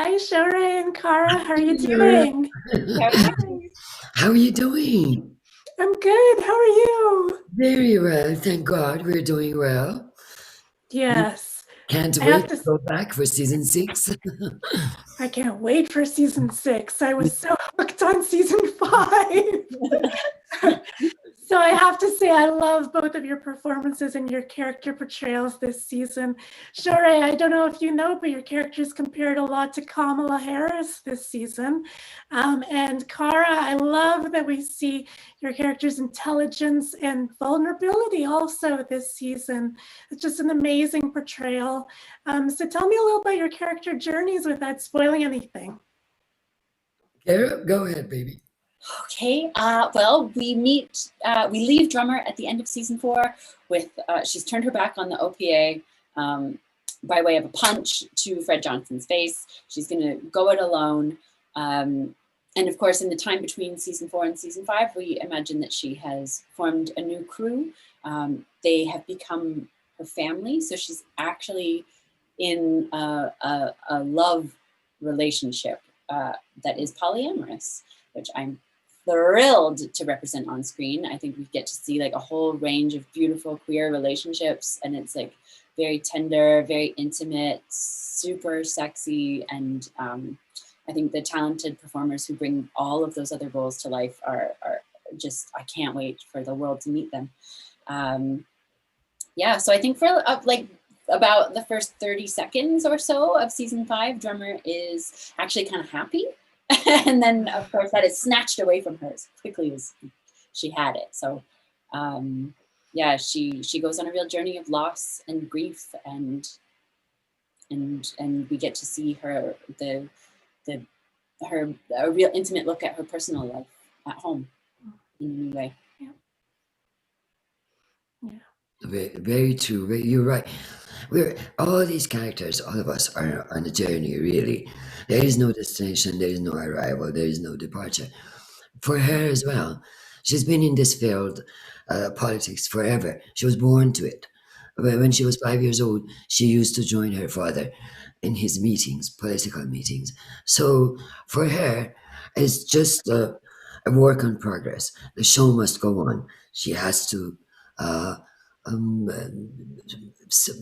Hi, Shohreh and Cara. How are you Leora. doing? How are you doing? I'm good. How are you? Very well, thank God. We're doing well. We Yes. can't I wait have to to. go back for season 6. I can't wait for season 6. I was so hooked on season 5. So I have to say, I love both of your performances and your character portrayals this season. Shohreh, I don't know if you know, but your character's compared a lot to Kamala Harris this season. And Cara, I love that we see your character's intelligence and vulnerability also this season. It's just an amazing portrayal. So tell me a little about your character journeys without spoiling anything. Cara, go ahead, baby. Okay, well, we leave Drummer at the end of season 4 with, she's turned her back on the OPA by way of a punch to Fred Johnson's face. She's gonna go it alone. And of course, in the time between season 4 and season 5, we imagine that she has formed a new crew. They have become her family, so she's actually in a love relationship that is polyamorous, which I'm thrilled to represent on screen. I think we get to see like a whole range of beautiful queer relationships, and it's like very tender, very intimate, super sexy, and I think the talented performers who bring all of those other roles to life are just, I can't wait for the world to meet them. Yeah, so I think for like about the first 30 seconds or so of season 5, Drummer is actually kind of happy. And then, of course, that is snatched away from her as quickly as she had it. So, yeah, she goes on a real journey of loss and grief, and we get to see her a real intimate look at her personal life at home in a new way. Yeah. Yeah. Very, very true. You're right. We're all these characters, all of us are on a journey, really. There is no destination, there is no arrival, there is no departure. For her as well, she's been in this field, politics, forever. She was born to it. When she was 5 years old, she used to join her father in his meetings, political meetings. So for her, it's just a work in progress. The show must go on. She has to. Uh, um,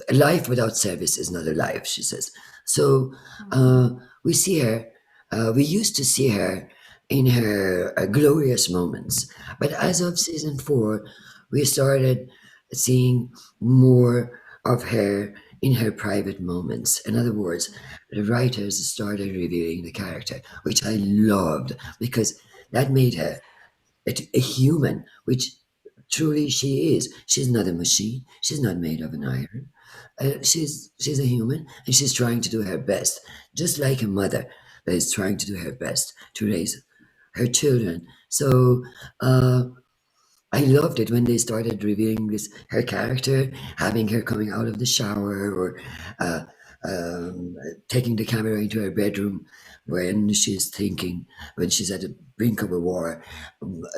a life without service is not a life, she says. So we see her. We used to see her in her glorious moments, but as of season 4, we started seeing more of her in her private moments. In other words, the writers started revealing the character, which I loved because that made her a human, which truly she is. She's not a machine. She's not made of an iron. She's a human, and she's trying to do her best, just like a mother that is trying to do her best to raise her children. So I loved it when they started revealing this her character, having her coming out of the shower or uh, taking the camera into her bedroom when she's thinking, when she's at the brink of a war,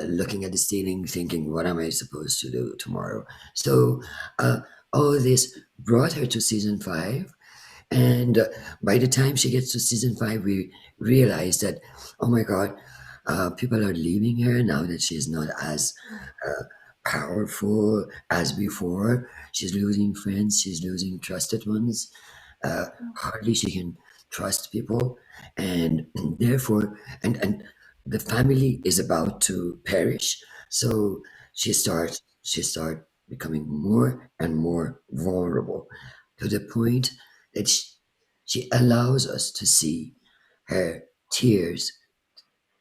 looking at the ceiling, thinking, "What am I supposed to do tomorrow?" So all this brought her to season 5. And by the time she gets to season 5, we realize that, oh my God, people are leaving her now that she's not as powerful as before. She's losing friends, she's losing trusted ones. Hardly she can trust people. And therefore, and the family is about to perish. So she start becoming more and more vulnerable to the point that she allows us to see her tears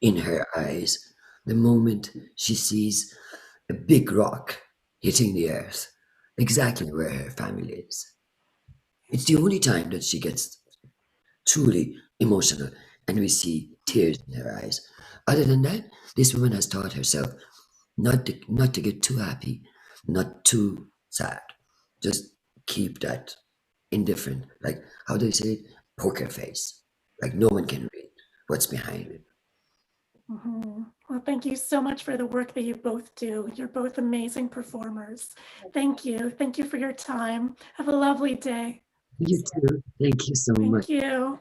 in her eyes the moment she sees a big rock hitting the earth, exactly where her family is. It's the only time that she gets truly emotional and we see tears in her eyes. Other than that, this woman has taught herself not to get too happy, not too sad. Just keep that indifferent, like how do you say it? Poker face. Like no one can read what's behind it. Well, thank you so much for the work that you both do. You're both amazing performers. Thank you. Thank you for your time. Have a lovely day. You too. Thank you so much. Thank you.